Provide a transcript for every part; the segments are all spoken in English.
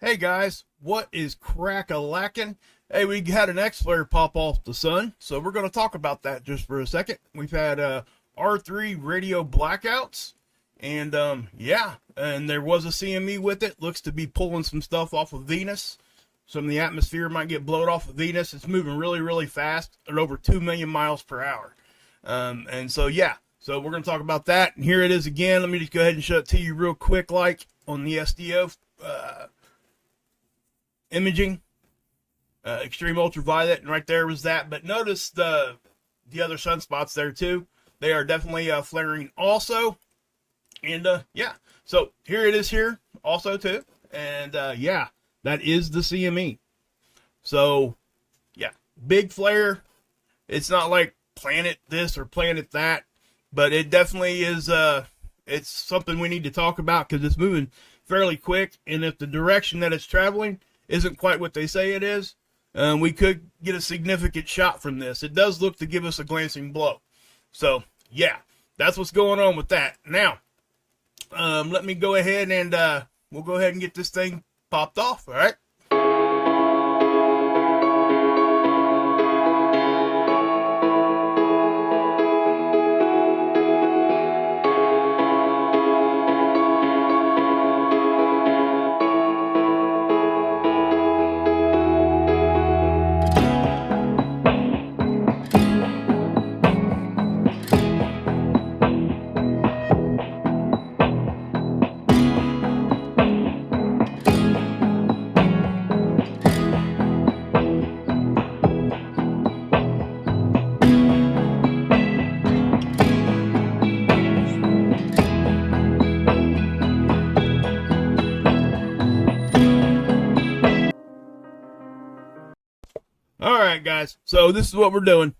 Hey guys, what is crack-a-lackin'? Hey, we had an X-flare pop off the sun, so we're going to talk about that just for a second. We've had R3 radio blackouts, and yeah, and there was a CME with it. Looks to be pulling some stuff off of Venus. Some of the atmosphere might get blown off of Venus. It's moving really, really fast at over 2 million miles per hour. And so, yeah, so we're going to talk about that. And here it is again. Let me just go ahead and show it to you real quick, like on the SDO. Imaging, extreme ultraviolet, and right there was that. But notice the other sunspots there too. They are definitely flaring also. And yeah, so here it is here also too. And yeah, that is the CME. So yeah, big flare. It's not like planet this or planet that, but it definitely is. It's something we need to talk about because it's moving fairly quick. And if the direction that it's traveling isn't quite what they say it is, we could get a significant shot from this. It does look to give us a glancing blow. So, yeah, that's what's going on with that. Now, let me go ahead and we'll go ahead and get this thing popped off, all right? All right, guys. So this is what we're doing.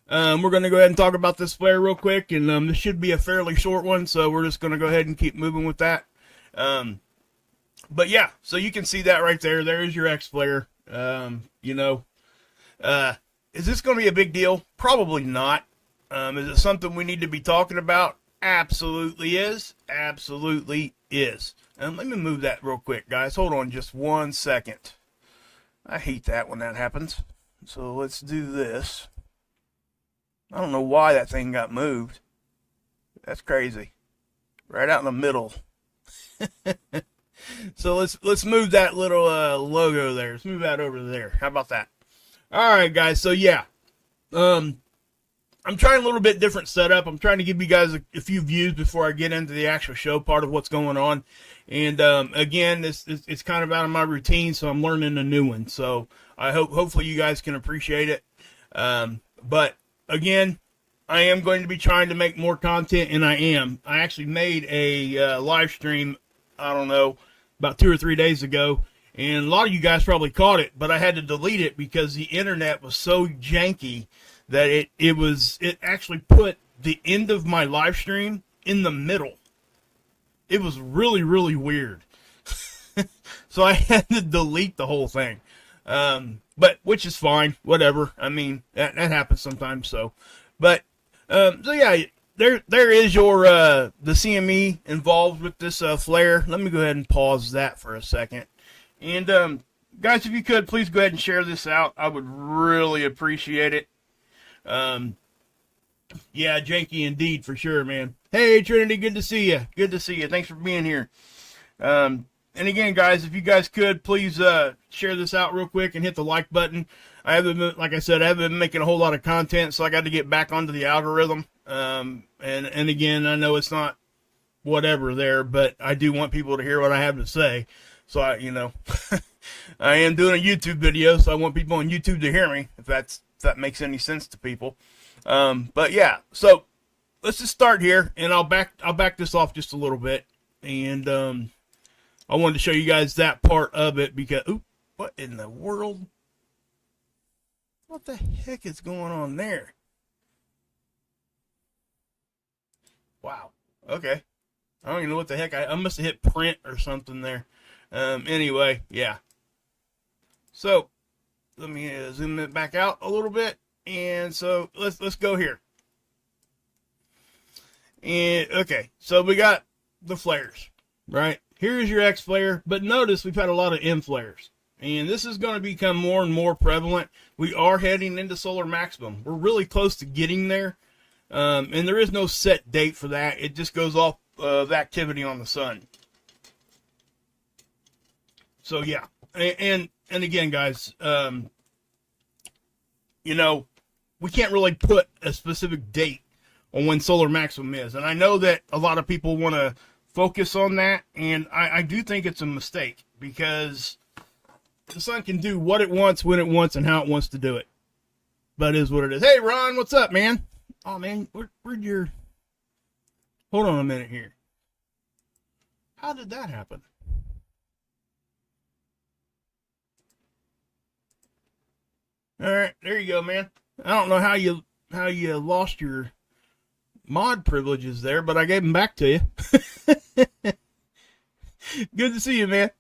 We're going to go ahead and talk about this flare real quick, and this should be a fairly short one, so we're just going to go ahead and keep moving with that. But yeah, so you can see that right there. There's your X flare. You know, is this going to be a big deal? Probably not. Is it something we need to be talking about? Absolutely is. Absolutely is. And let me move that real quick, guys. Hold on just 1 second. I hate that when that happens. So let's do this. I don't know why that thing got moved. That's crazy. Right out in the middle. So let's move that little logo there. Let's move that over there. How about that? All right, guys. So yeah, I'm trying a little bit different setup. I'm trying to give you guys a few views before I get into the actual show part of what's going on. And again, it's kind of out of my routine, so I'm learning a new one. So I hopefully you guys can appreciate it. But again, I am going to be trying to make more content, and I actually made a live stream, I don't know, about 2 or 3 days ago, and a lot of you guys probably caught it, but I had to delete it because the internet was so janky that it actually put the end of my live stream in the middle. It was really, really weird. So I had to delete the whole thing. But which is fine, whatever. I mean, that happens sometimes. So, but so yeah, there is your the CME involved with this flare. Let me go ahead and pause that for a second. And guys, if you could please go ahead and share this out, I would really appreciate it. Yeah, janky indeed for sure, man. Hey Trinity, good to see you. Good to see you. Thanks for being here. And again, guys, if you guys could please share this out real quick and hit the like button. I haven't been, like I said, I haven't been making a whole lot of content, so I got to get back onto the algorithm. And again, I know it's not whatever there, but I do want people to hear what I have to say. So I I am doing a YouTube video, so I want people on YouTube to hear me, if that makes any sense to people. But yeah, so let's just start here, and I'll back this off just a little bit, and I wanted to show you guys that part of it because, oop, what in the world? What the heck is going on there? Wow. Okay. I don't even know what the heck. I must have hit print or something there. Anyway, yeah. So let me zoom it back out a little bit, and so let's go here. And okay, so we got the flares, right? Here's your X flare, but notice we've had a lot of M flares. And this is going to become more and more prevalent. We are heading into solar maximum. We're really close to getting there. And there is no set date for that. It just goes off of activity on the sun. So, yeah. And again, guys, you know, we can't really put a specific date on when solar maximum is. And I know that a lot of people want to focus on that. And I do think it's a mistake, because the sun can do what it wants, when it wants, and how it wants to do it. But it is what it is. Hey, Ron, what's up, man? Oh, man, where'd your... Hold on a minute here. How did that happen? All right, there you go, man. I don't know how you lost your mod privileges there, but I gave them back to you. Good to see you, man.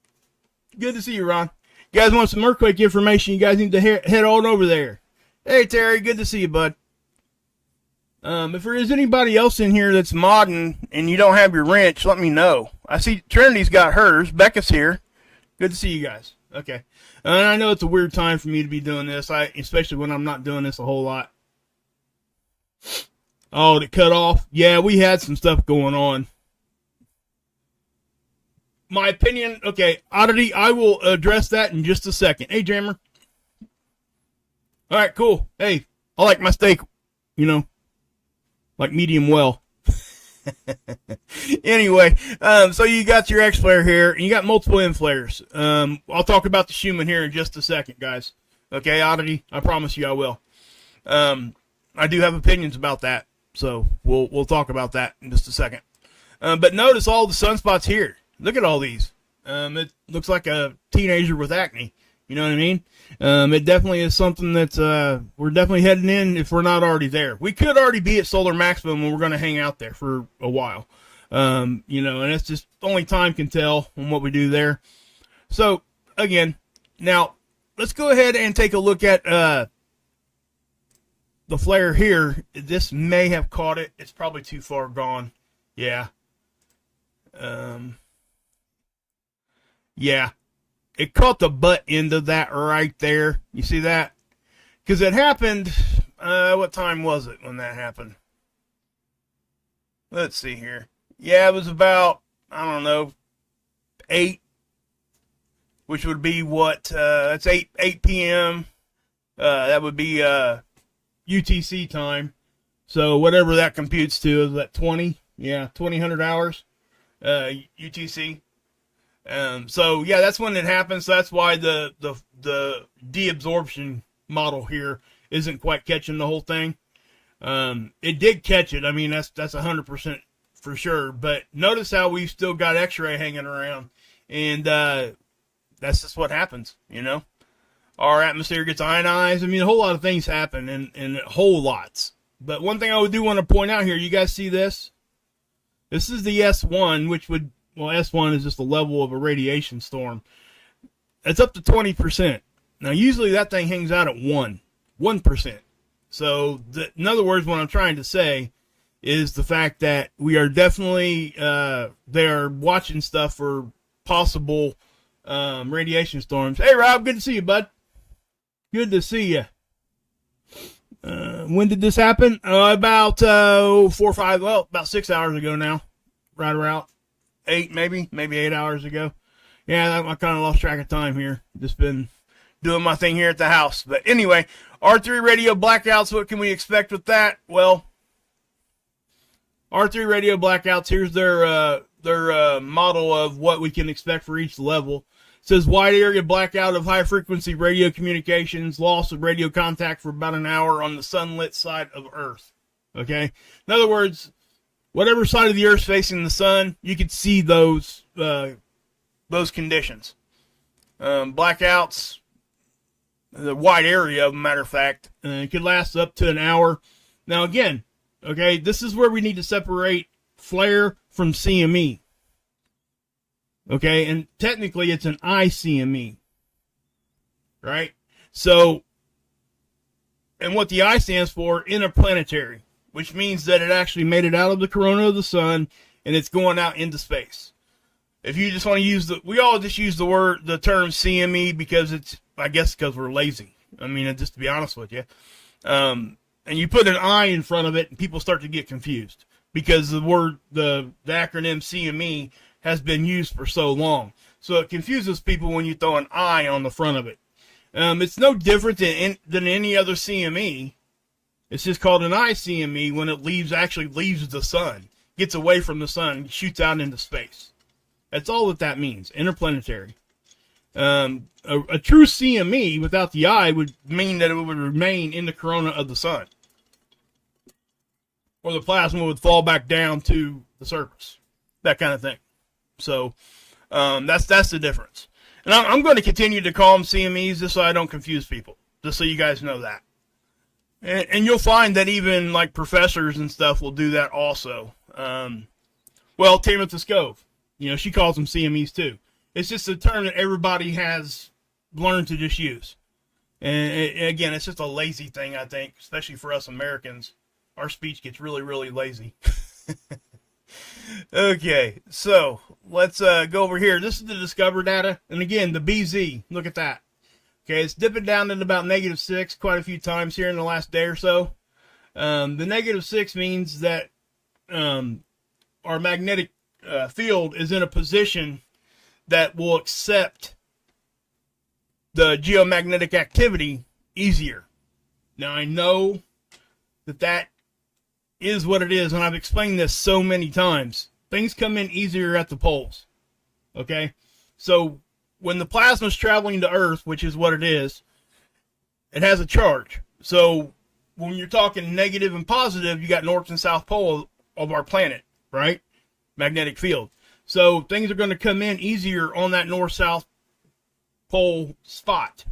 Good to see you, Ron. You guys want some earthquake information, you guys need to head on over there. Hey, Terry, good to see you, bud. If there is anybody else in here that's modding and you don't have your wrench, let me know. I see Trinity's got hers. Becca's here. Good to see you guys. Okay. And I know it's a weird time for me to be doing this, especially when I'm not doing this a whole lot. Oh, it cut off? Yeah, we had some stuff going on. My opinion, okay, Oddity, I will address that in just a second. Hey, Jammer. All right, cool. Hey, I like my steak, you know, like medium well. Anyway, so you got your X flare here, and you got multiple M flares. I'll talk about the Schumann here in just a second, guys. Okay, Oddity, I promise you I will. I do have opinions about that, so we'll talk about that in just a second. But notice all the sunspots here. Look at all these. It looks like a teenager with acne. You know what I mean? It definitely is something that we're definitely heading in if we're not already there. We could already be at solar maximum, and we're going to hang out there for a while. You know, and it's just only time can tell on what we do there. So, again, now let's go ahead and take a look at the flare here. This may have caught it. It's probably too far gone. Yeah. Yeah. It caught the butt end of that right there. You see that? Because it happened, what time was it when that happened? Let's see here. Yeah, it was about, I don't know, 8, which would be what, that's 8 p.m. That would be UTC time. So whatever that computes to, is that 20? Yeah, 2000 hours UTC. So yeah, that's when it happens. So that's why the deabsorption model here isn't quite catching the whole thing. It did catch it. I mean, that's 100% for sure. But notice how we've still got X-ray hanging around, and that's just what happens. You know, our atmosphere gets ionized. I mean, a whole lot of things happen, and whole lots. But one thing I do want to point out here, you guys see this? This is the S1, which would, well, S1 is just the level of a radiation storm. It's up to 20%. Now, usually that thing hangs out at 1%. So, in other words, what I'm trying to say is the fact that we are definitely, they are watching stuff for possible radiation storms. Hey, Rob, good to see you, bud. Good to see you. When did this happen? About 4 or 5, well, about 6 hours ago now. Right around 8, maybe 8 hours ago. Yeah, I kind of lost track of time here. Just been doing my thing here at the house. But anyway, R3 radio blackouts, what can we expect with that? Well, R3 radio blackouts, here's their model of what we can expect for each level. It says wide area blackout of high frequency radio communications, loss of radio contact for about an hour on the sunlit side of Earth. Okay? In other words, whatever side of the Earth's facing the sun, you could see those conditions. Blackouts, the wide area, of a matter of fact, it could last up to an hour. Now, again, okay, this is where we need to separate flare from CME. Okay, and technically it's an ICME, right? So, and what the I stands for, interplanetary, which means that it actually made it out of the corona of the sun and it's going out into space. If you just want to use we all just use the term CME because I guess because we're lazy. I mean, just to be honest with you. And you put an I in front of it and people start to get confused because the acronym CME has been used for so long. So it confuses people when you throw an I on the front of it. It's no different than any other CME. It's just called an ICME when it actually leaves the sun, gets away from the sun, shoots out into space. That's all that means, interplanetary. A true CME without the I would mean that it would remain in the corona of the sun, or the plasma would fall back down to the surface, that kind of thing. So that's the difference. And I'm going to continue to call them CMEs just so I don't confuse people, just so you guys know that. And you'll find that even like professors and stuff will do that also. Well, Timothy Scove, she calls them CMEs too. It's just a term that everybody has learned to just use. And again, it's just a lazy thing, I think, especially for us Americans. Our speech gets really, really lazy. Okay, so let's go over here. This is the Discover data. And again, the BZ, look at that. Okay, it's dipping down at about -6 quite a few times here in the last day or so. The -6 means that our magnetic field is in a position that will accept the geomagnetic activity easier. Now, I know that is what it is, and I've explained this so many times. Things come in easier at the poles. Okay? So when the plasma is traveling to Earth, which is what it is, it has a charge. So when you're talking negative and positive, you got north and south pole of our planet, right? Magnetic field. So things are going to come in easier on that north-south pole spot,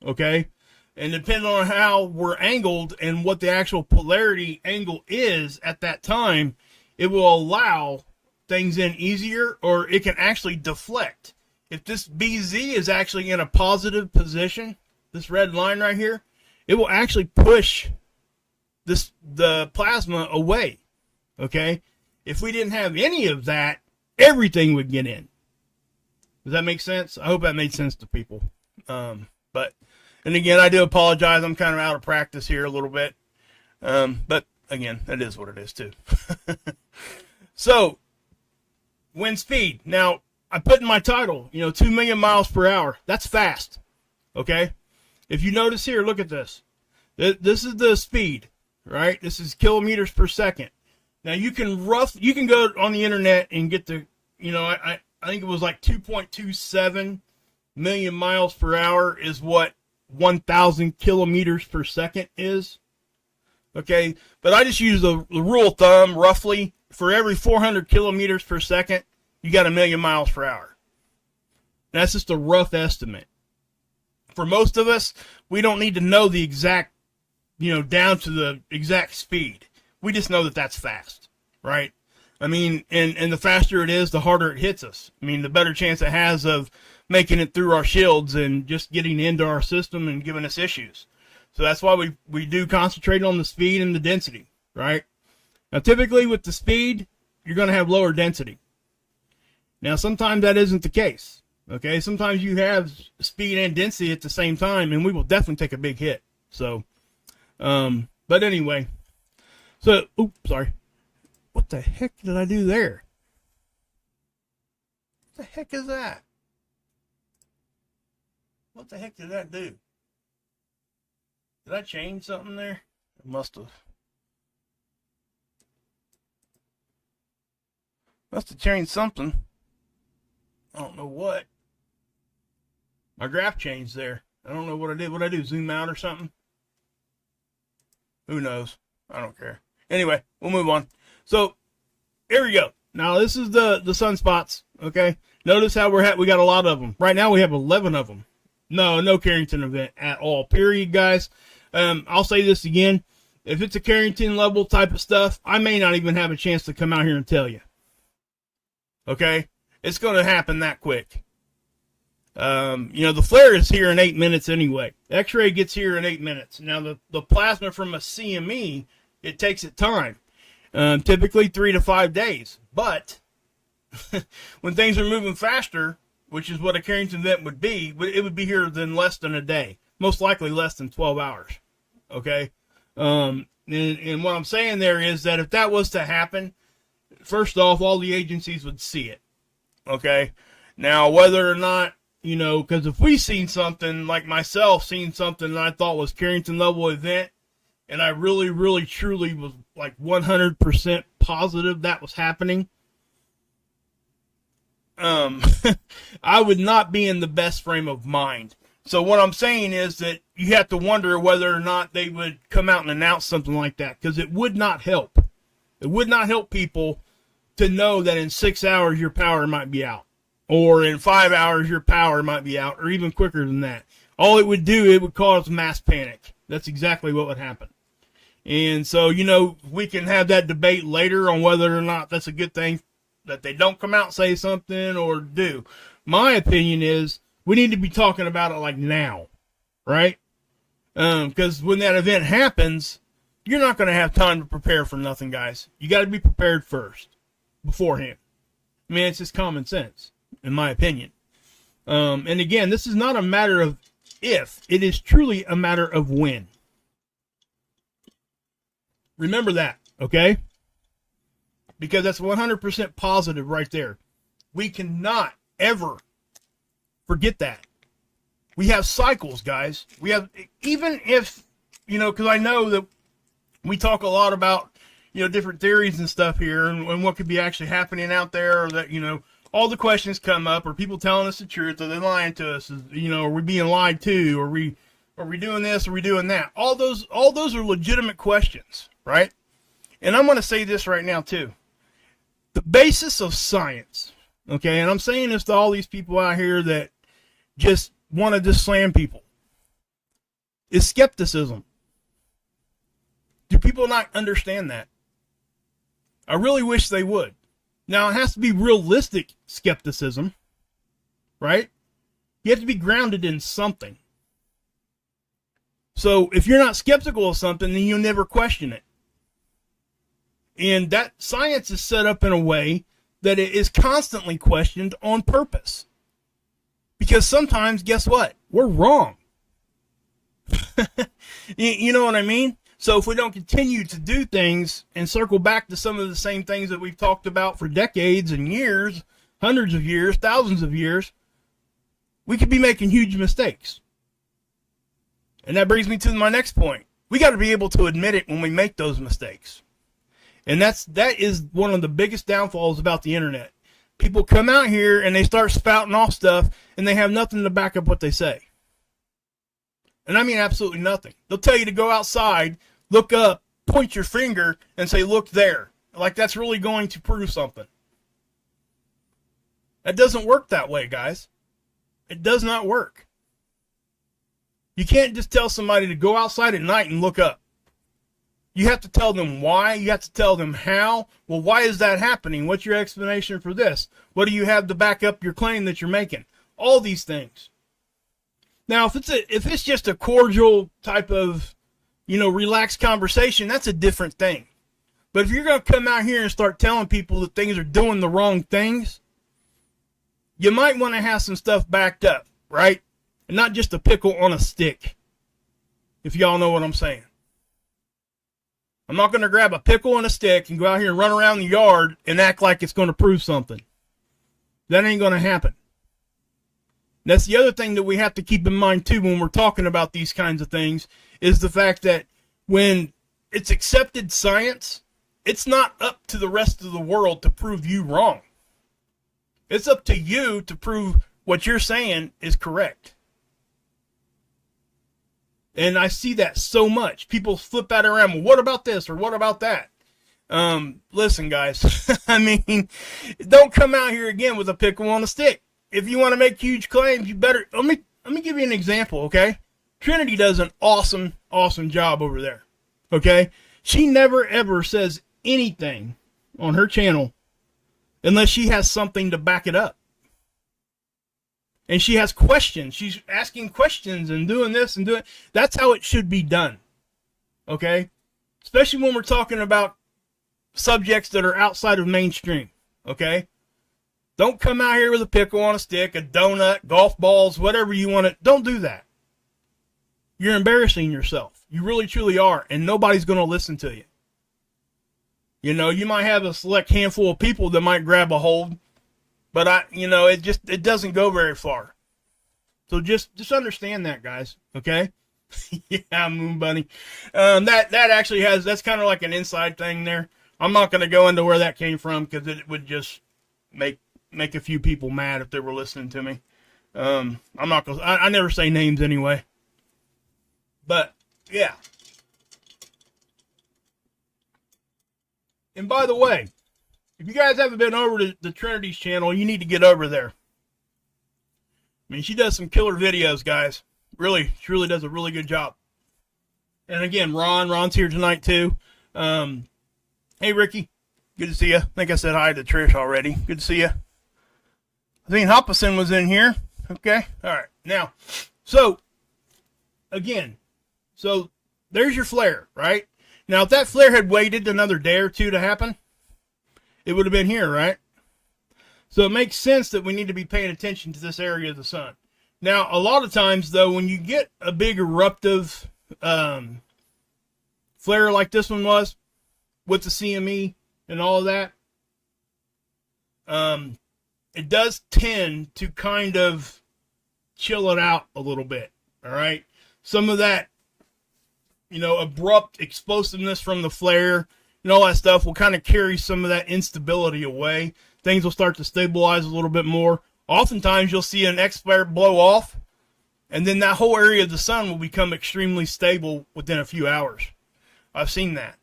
okay? And depending on how we're angled and what the actual polarity angle is at that time, it will allow things in easier, or it can actually deflect. If this BZ is actually in a positive position, this red line right here, it will actually push the plasma away, okay? If we didn't have any of that, everything would get in. Does that make sense? I hope that made sense to people. And again, I do apologize. I'm kind of out of practice here a little bit. But again, that is what it is too. So, wind speed. Now, I put in my title, 2 million miles per hour. That's fast. Okay? If you notice here, look at this. This is the speed, right? This is kilometers per second. Now you can go on the internet and get the, I think it was like 2.27 million miles per hour is what 1,000 kilometers per second is. Okay, but I just use the rule of thumb, roughly, for every 400 kilometers per second, you got 1 million miles per hour. That's just a rough estimate. For most of us, we don't need to know the exact, down to the exact speed. We just know that that's fast, right? I mean, and the faster it is, the harder it hits us. I mean, the better chance it has of making it through our shields and just getting into our system and giving us issues. So that's why we do concentrate on the speed and the density, right? Now, typically with the speed, you're going to have lower density. Now, sometimes that isn't the case, okay? Sometimes you have speed and density at the same time, and we will definitely take a big hit. So, but anyway. So, oops, sorry. What the heck did I do there? What the heck is that? What the heck did that do? Did I change something there? It must have. Must have changed something. I don't know what. My graph changed there. I don't know what I did. What did I do? Zoom out or something? Who knows? I don't care. Anyway, we'll move on. So, here we go. Now, this is the sunspots, okay? Notice how we got a lot of them. Right now, we have 11 of them. No Carrington event at all, period, guys. I'll say this again. If it's a Carrington level type of stuff, I may not even have a chance to come out here and tell you. Okay? It's going to happen that quick. The flare is here in 8 minutes anyway. X-ray gets here in 8 minutes. Now, the plasma from a CME, it takes it time. Typically 3 to 5 days. But when things are moving faster, which is what a Carrington event would be, it would be here in less than a day, most likely less than 12 hours. Okay. And what I'm saying there is that if that was to happen, first off, all the agencies would see it. Okay. Now, whether or not, because if we seen something, like myself, seen something that I thought was Carrington level event, and I really, really, truly was like 100% positive that was happening, I would not be in the best frame of mind. So what I'm saying is that you have to wonder whether or not they would come out and announce something like that, because it would not help. It would not help people to know that in 6 hours your power might be out, or in 5 hours your power might be out, or even quicker than that. All it would do, it would cause mass panic. That's exactly what would happen. And so, we can have that debate later on whether or not that's a good thing that they don't come out and say something or do. My opinion is we need to be talking about it like now, right? Because when that event happens, you're not going to have time to prepare for nothing, guys. You got to be prepared first, beforehand. I mean, it's just common sense, in my opinion. And again, this is not a matter of if. It is truly a matter of when. Remember that, okay? Because that's 100% positive right there. We cannot ever forget that. We have cycles, guys. We have, even if, because I know that we talk a lot about, different theories and stuff here, and what could be actually happening out there, or that, all the questions come up, or people telling us the truth, are they lying to us? Are we being lied to? Are we doing this? Are we doing that? All those are legitimate questions, right? And I'm going to say this right now too. The basis of science, okay, and I'm saying this to all these people out here that just want to just slam people, is skepticism. Do people not understand that? I really wish they would. Now, it has to be realistic skepticism, right? You have to be grounded in something. So if you're not skeptical of something, then you'll never question it. And that science is set up in a way that it is constantly questioned on purpose. Because sometimes, guess what? We're wrong. You know what I mean? So if we don't continue to do things and circle back to some of the same things that we've talked about for decades and years, hundreds of years, thousands of years, we could be making huge mistakes. And that brings me to my next point. We got to be able to admit it when we make those mistakes. And that is one of the biggest downfalls about the internet. People come out here and they start spouting off stuff and they have nothing to back up what they say. And I mean absolutely nothing. They'll tell you to go outside, look up, point your finger, and say, look there. Like that's really going to prove something. That doesn't work that way, guys. It does not work. You can't just tell somebody to go outside at night and look up. You have to tell them why. You have to tell them how. Well, why is that happening? What's your explanation for this? What do you have to back up your claim that you're making? All these things. Now, if it's just a cordial type of, relaxed conversation, that's a different thing. But if you're going to come out here and start telling people that things are doing the wrong things, you might want to have some stuff backed up, right? And not just a pickle on a stick, if y'all know what I'm saying. I'm not going to grab a pickle and a stick and go out here and run around the yard and act like it's going to prove something. That ain't going to happen. That's the other thing that we have to keep in mind too when we're talking about these kinds of things, is the fact that when it's accepted science, it's not up to the rest of the world to prove you wrong. It's up to you to prove what you're saying is correct. And I see that so much. People flip that around. Well, what about this or what about that? Listen, guys. I mean, don't come out here again with a pickle on a stick. If you want to make huge claims, you better. Let me give you an example, okay? Trinity does an awesome job over there. Okay? She never ever says anything on her channel unless she has something to back it up. And she has questions. She's asking questions and doing this and doing. That's how it should be done. Okay? Especially when we're talking about subjects that are outside of mainstream. Okay? Don't come out here with a pickle on a stick, a donut, golf balls, whatever you want to. Don't do that. You're embarrassing yourself. You really, truly are. And nobody's going to listen to you. You know, you might have a select handful of people that might grab a hold, but it doesn't go very far. So just understand that, guys. Okay? Yeah, Moon Bunny. That actually that's kind of like an inside thing there. I'm not going to go into where that came from because it would just make a few people mad if they were listening to me. I'm not going. I never say names anyway. But yeah. And by the way, if you guys haven't been over to the Trinity's channel, you need to get over there. I mean, she does some killer videos, guys. Really, she really does a really good job. And again, Ron's here tonight too. Hey, Ricky. Good to see you. I think I said hi to Trish already. Good to see you. I think Hoppison was in here. Okay. All right. Now, so, again, so there's your flare, right? Now, if that flare had waited another day or two to happen, it would have been here, right? So it makes sense that we need to be paying attention to this area of the sun. Now, a lot of times, though, when you get a big eruptive flare like this one was, with the CME and all of that, it does tend to kind of chill it out a little bit, all right? Some of that, abrupt explosiveness from the flare and all that stuff will kind of carry some of that instability away. Things will start to stabilize a little bit more. Oftentimes, you'll see an X-flare blow off, and then that whole area of the sun will become extremely stable within a few hours. I've seen that.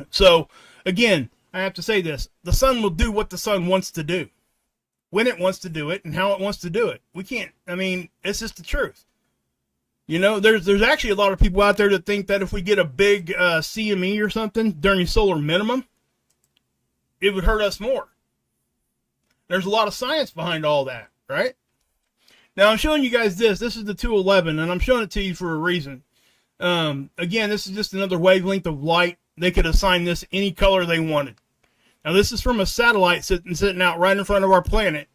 So, again, I have to say this. The sun will do what the sun wants to do, when it wants to do it, and how it wants to do it. We can't, it's just the truth. There's actually a lot of people out there that think that if we get a big CME or something during solar minimum, it would hurt us more. There's a lot of science behind all that, right? Now, I'm showing you guys this. This is the 211, and I'm showing it to you for a reason. Again, this is just another wavelength of light. They could assign this any color they wanted. Now, this is from a satellite sitting out right in front of our planet,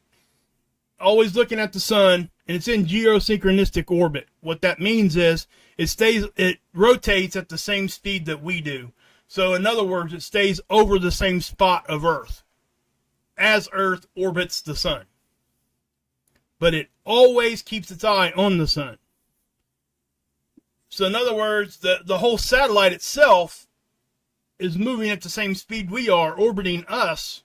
always looking at the sun, and it's in geosynchronistic orbit. What that means is it rotates at the same speed that we do. So, in other words, it stays over the same spot of Earth as Earth orbits the sun. But it always keeps its eye on the sun. So, in other words, the whole satellite itself is moving at the same speed we are, orbiting us,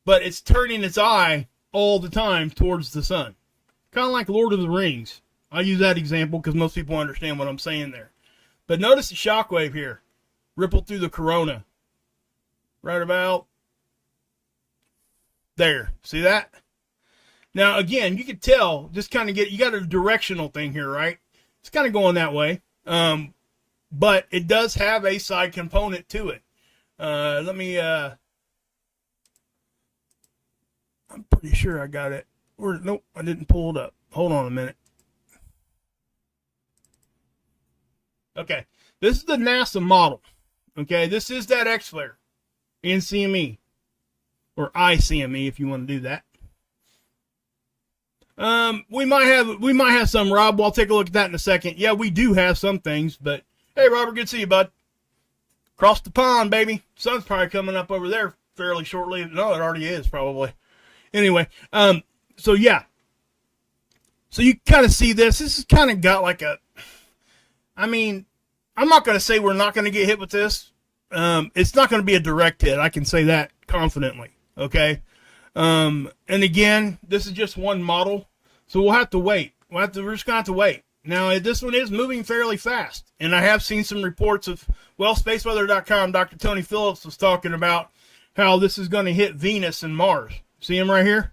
but it's turning its eye all the time towards the sun. Kind of like Lord of the Rings. I use that example because most people understand what I'm saying there. But notice the shockwave here. Ripple through the corona. Right about there. See that? Now, again, you can tell, just kind of you got a directional thing here, right? It's kind of going that way. But it does have a side component to it. Let me, I'm pretty sure I got it. Nope, I didn't pull it up. Hold on a minute. Okay, this is the NASA model. Okay, this is that X-flare in CME, or ICME if you want to do that. We might have some, Rob. I'll take a look at that in a second. Yeah, we do have some things, but hey, Robert, good to see you, bud. Across the pond, baby. Sun's probably coming up over there fairly shortly. No, it already is, probably. Anyway, so yeah. So you kind of see this. This has kind of got like I'm not going to say we're not going to get hit with this. It's not going to be a direct hit. I can say that confidently. Okay. And again, this is just one model, so we'll have to wait. We're just going to have to wait. Now, this one is moving fairly fast, and I have seen some reports of, spaceweather.com, Dr. Tony Phillips was talking about how this is going to hit Venus and Mars. See him right here?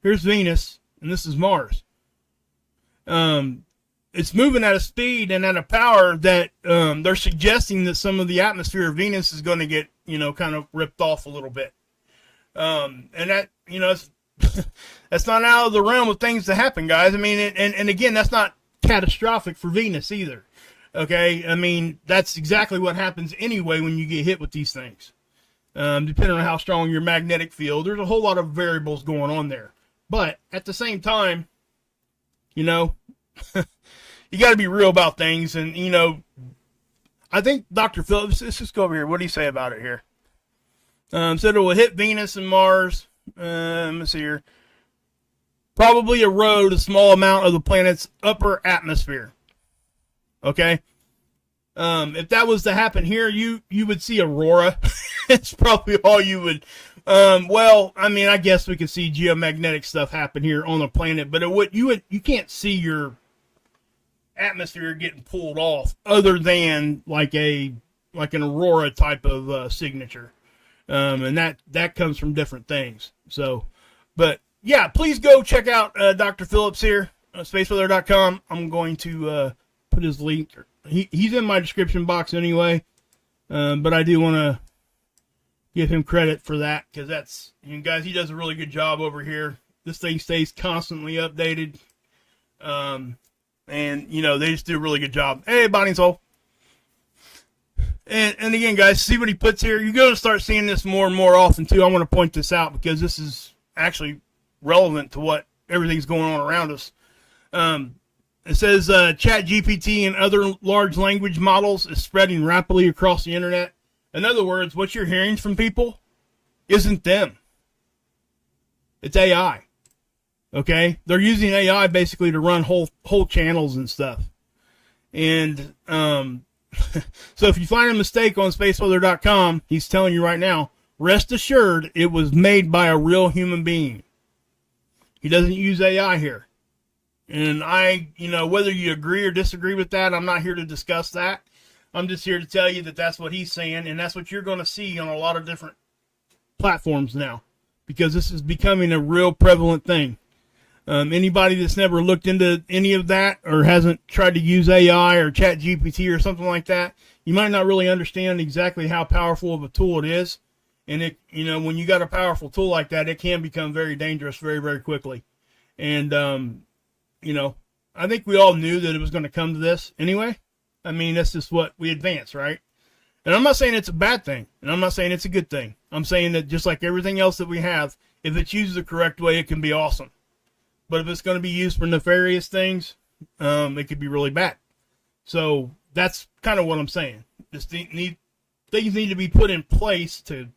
Here's Venus, and this is Mars. It's moving at a speed and at a power that they're suggesting that some of the atmosphere of Venus is going to get, kind of ripped off a little bit. And that, that's not out of the realm of things to happen, guys. And again, that's not catastrophic for Venus either. Okay. That's exactly what happens anyway when you get hit with these things. depending on how strong your magnetic field. There's a whole lot of variables going on there. But at the same time, you know, you got to be real about things. And, you know, I think Dr. Phillips, let's just go over here. What do you say about it here? Said it will hit Venus and Mars. Let's see here. Probably erode a small amount of the planet's upper atmosphere. Okay? If that was to happen here, you would see aurora. It's probably all you would. Well, I mean, I guess we could see geomagnetic stuff happen here on the planet, but you can't see your atmosphere getting pulled off other than like an aurora type of signature. And that comes from different things. So, but yeah, please go check out Dr. Phillips here, spaceweather.com. I'm going to put his link. He's in my description box anyway, but I do want to give him credit for that, because that's, you guys, he does a really good job over here. This thing stays constantly updated, and you know, they just do a really good job. Hey, Bonnie and Soul. And again, guys, see what he puts here. You're going to start seeing this more and more often too. I want to point this out because this is actually relevant to what everything's going on around us. It says ChatGPT and other large language models is spreading rapidly across the internet. In other words, what you're hearing from people isn't them. It's AI. Okay? They're using AI basically to run whole channels and stuff. And so if you find a mistake on spaceweather.com, he's telling you right now, rest assured it was made by a real human being. He doesn't use AI here. And you know, whether you agree or disagree with that, I'm not here to discuss that. I'm just here to tell you that that's what he's saying, and that's what you're going to see on a lot of different platforms now, because this is becoming a real prevalent thing. Anybody that's never looked into any of that or hasn't tried to use AI or ChatGPT or something like that, you might not really understand exactly how powerful of a tool it is. And it, you know, when you got a powerful tool like that, it can become very dangerous very, very quickly. And, you know, I think we all knew that it was going to come to this anyway. I mean, that's just what we advance, right? And I'm not saying it's a bad thing, and I'm not saying it's a good thing. I'm saying that just like everything else that we have, if it's used the correct way, it can be awesome. But if it's going to be used for nefarious things, it could be really bad. So that's kind of what I'm saying. Things need to be put in place to,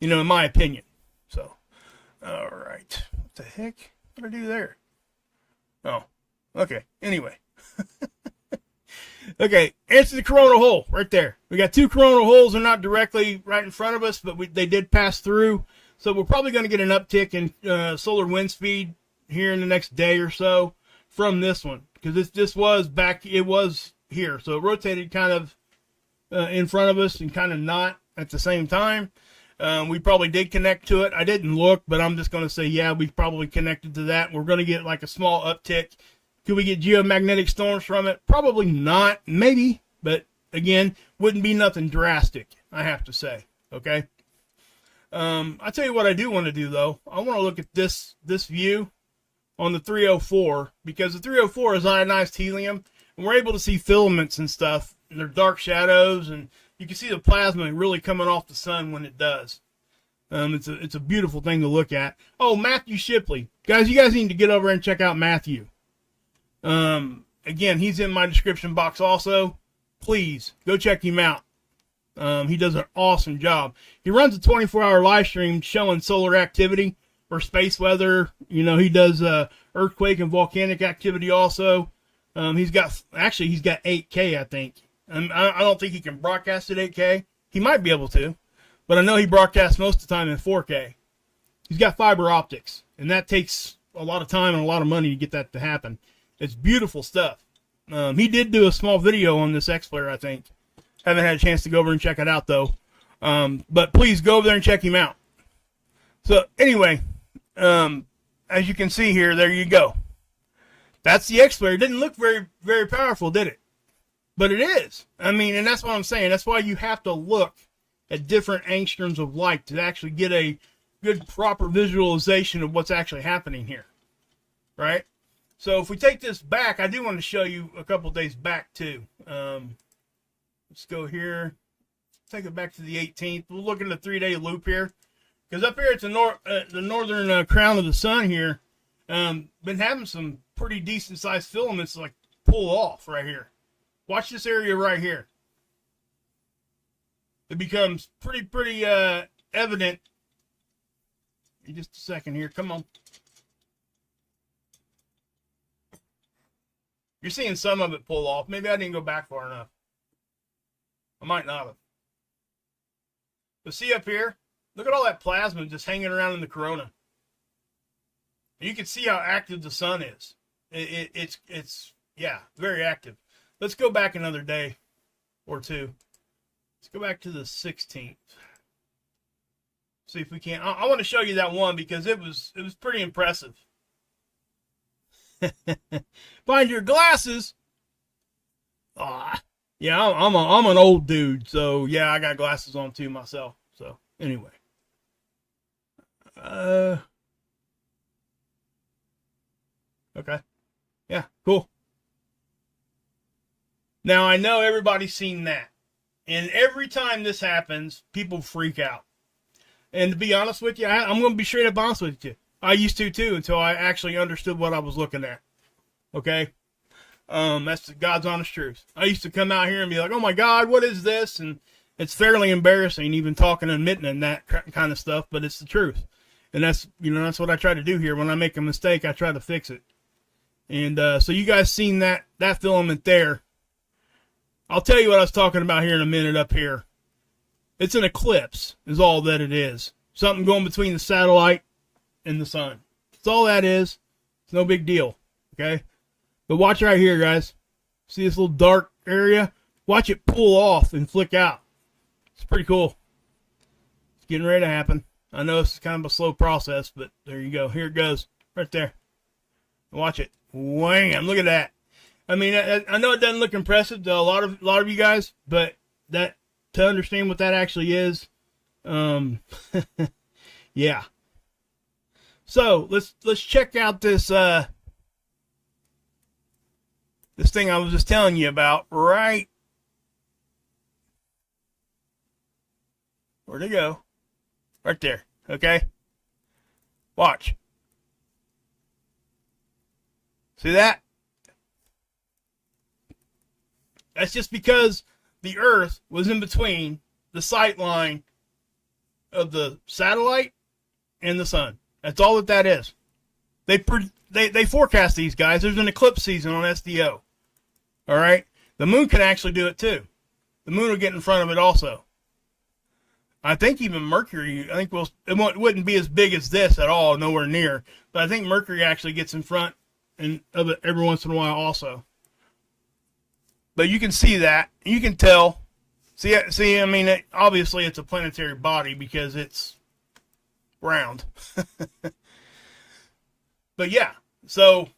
you know, in my opinion. So, all right. What the heck? What did I do there? Oh, okay. Anyway. Okay, answer the coronal hole right there. We got two coronal holes. They're not directly right in front of us, but they did pass through. So we're probably going to get an uptick in solar wind speed here in the next day or so from this one, because this was back, it was here. So it rotated kind of in front of us and kind of not at the same time. We probably did connect to it. I didn't look, but I'm just going to say, yeah, we probably connected to that. We're going to get like a small uptick. Could we get geomagnetic storms from it? Probably not. Maybe. But again, wouldn't be nothing drastic, I have to say. Okay? I'll tell you what I do want to do, though. I want to look at this view on the 304, because the 304 is ionized helium, and we're able to see filaments and stuff, and they're dark shadows, and you can see the plasma really coming off the sun when it does. It's a beautiful thing to look at. Oh, Matthew Shipley. Guys, you guys need to get over and check out Matthew. Again, he's in my description box also. Please go check him out. He does an awesome job. He runs a 24-hour live stream showing solar activity or space weather. You know, he does earthquake and volcanic activity also. He's got 8K, I think. I don't think he can broadcast at 8K. He might be able to, but I know he broadcasts most of the time in 4K. He's got fiber optics, and that takes a lot of time and a lot of money to get that to happen. It's beautiful stuff. He did do a small video on this X-Player, I think. Haven't had a chance to go over and check it out, though. But please go over there and check him out. So, anyway, as you can see here, there you go. That's the X-Player. It didn't look very, very powerful, did it? But it is. I mean, and that's what I'm saying. That's why you have to look at different angstroms of light to actually get a good, proper visualization of what's actually happening here. Right? So if we take this back, I do want to show you a couple days back too. Let's go here. take it back to the 18th. We'll look at the 3-day loop here. Because up here at the northern crown of the sun here, been having some pretty decent sized filaments like pull off right here. Watch this area right here. It becomes pretty evident in just a second here. Come on. You're seeing some of it pull off. Maybe I didn't go back far enough. I might not have. But see up here, look at all that plasma just hanging around in the corona. You can see how active the sun is. It's yeah, very active. Let's go back another day or two. Let's go back to the 16th. See if we can. I want to show you that one because it was pretty impressive. Find your glasses. Yeah, I'm an old dude, so yeah, I got glasses on too myself. So anyway, okay, yeah, cool. Now I know everybody's seen that, and every time this happens, people freak out. And to be honest with you, I'm going to be straight up honest with you. I used to too until I actually understood what I was looking at. Okay. That's God's honest truth. I used to come out here and be like, oh my God, what is this? And it's fairly embarrassing even talking and admitting that kind of stuff, but it's the truth. And that's, that's what I try to do here. When I make a mistake, I try to fix it. And, so you guys seen that filament there. I'll tell you what I was talking about here in a minute up here. It's an eclipse is all that it is. Something going between the satellite and the sun. That's all that is. It's no big deal. Okay. But watch right here, guys. See this little dark area? Watch it pull off and flick out. It's pretty cool. It's getting ready to happen. I know it's kind of a slow process, but there you go. Here it goes. Right there. Watch it. Wham! Look at that. I mean, I know it doesn't look impressive to a lot of you guys, but that to understand what that actually is, yeah. So let's check out this this thing I was just telling you about. Right, where'd it go? Right there. Okay. Watch. See that? That's just because the Earth was in between the sight line of the satellite and the sun. That's all that is. They forecast these guys. There's an eclipse season on SDO. All right? The moon can actually do it too. The moon will get in front of it also. I think even Mercury, it wouldn't be as big as this at all, nowhere near. But I think Mercury actually gets in front of it every once in a while also. But you can see that. You can tell. See. I mean, obviously it's a planetary body because it's round. But yeah, so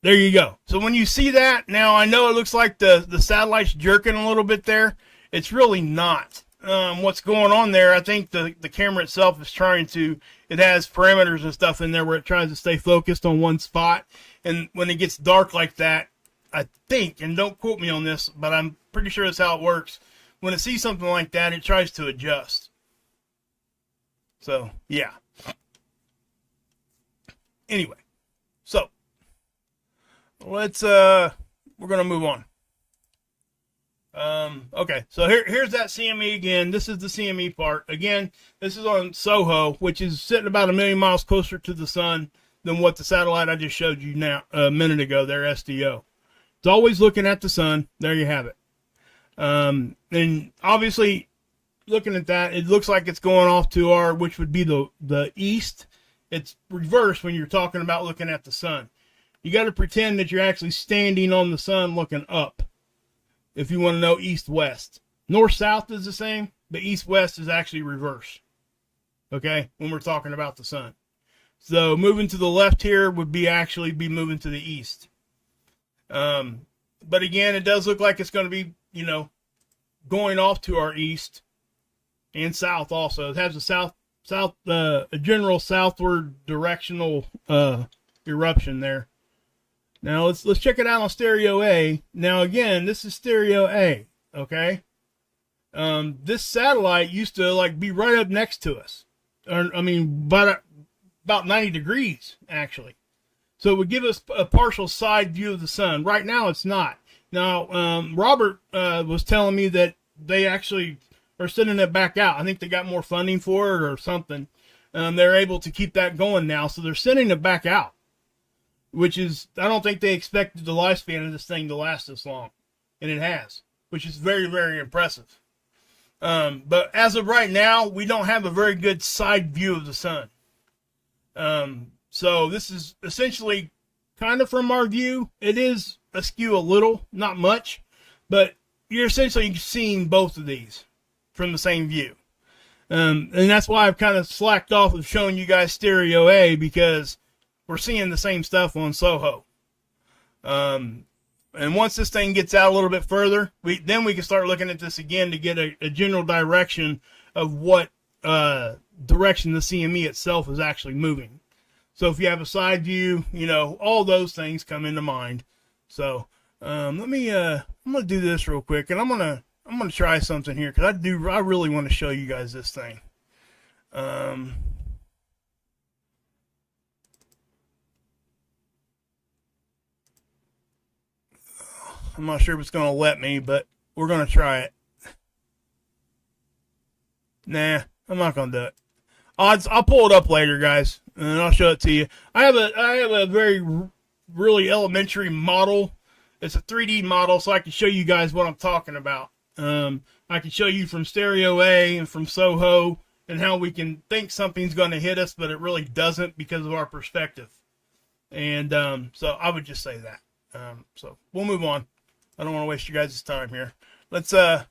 there you go. So when you see that, now I know it looks like the satellite's jerking a little bit there. It's really not. What's going on there, I think the camera itself is it has parameters and stuff in there where it tries to stay focused on one spot. And when it gets dark like that, I think, and don't quote me on this, but I'm pretty sure that's how it works. When it sees something like that, it tries to adjust. So, yeah. Anyway, so let's we're gonna move on. Okay, so here's that CME again. This is the CME part. Again, this is on SOHO, which is sitting about 1 million miles closer to the sun than what the satellite I just showed you now a minute ago, their SDO. It's always looking at the sun. There you have it. And obviously, looking at that, it looks like it's going off to which would be the east. It's reversed when you're talking about looking at the sun. You got to pretend that you're actually standing on the sun looking up. If you want to know east-west. North-south is the same, but east-west is actually reverse. Okay? When we're talking about the sun. So moving to the left here would be moving to the east. But again, it does look like it's going to be, going off to our east and south also. It has a general southward directional eruption there. Now let's check it out on stereo A. Now again, this is stereo A, okay? This satellite used to like be right up next to us, or I mean, about 90 degrees actually. So it would give us a partial side view of the sun. Right now, it's not. Now, Robert was telling me that they actually are sending it back out. I think they got more funding for it or something. They're able to keep that going now, so they're sending it back out, which is, I don't think they expected the lifespan of this thing to last this long, and it has, which is very, very impressive. But as of right now, we don't have a very good side view of the sun. So this is essentially kind of from our view. It is askew a little, not much, but you're essentially seeing both of these from the same view. And that's why I've kind of slacked off of showing you guys stereo A, because we're seeing the same stuff on Soho. And once this thing gets out a little bit further, then we can start looking at this again to get a general direction of what direction the CME itself is actually moving. So if you have a side view, you know, all those things come into mind. So I'm gonna do this real quick, and I'm gonna try something here, because I really want to show you guys this thing. I'm not sure if it's gonna let me, but we're gonna try it. Nah, I'm not gonna do it. I'll pull it up later, guys, and I'll show it to you. I have a very really elementary model. It's a 3D model, so I can show you guys what I'm talking about. I can show you from stereo A and from Soho, and how we can think something's going to hit us, but it really doesn't because of our perspective. And so I would just say that. So we'll move on. I don't want to waste you guys' time here. Let's go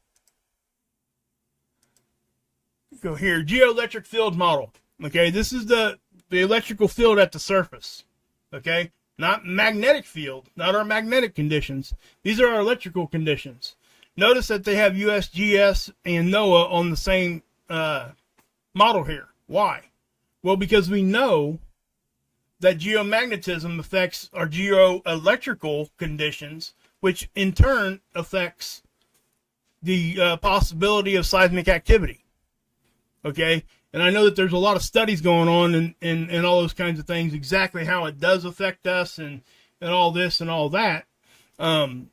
here. Geoelectric field model. Okay, this is the electrical field at the surface. Okay, not magnetic field, not our magnetic conditions. These are our electrical conditions. Notice that they have USGS and NOAA on the same model here. Why? Well, because we know that geomagnetism affects our geoelectrical conditions, which in turn affects the possibility of seismic activity. Okay, and I know that there's a lot of studies going on and all those kinds of things, exactly how it does affect us and all this and all that. And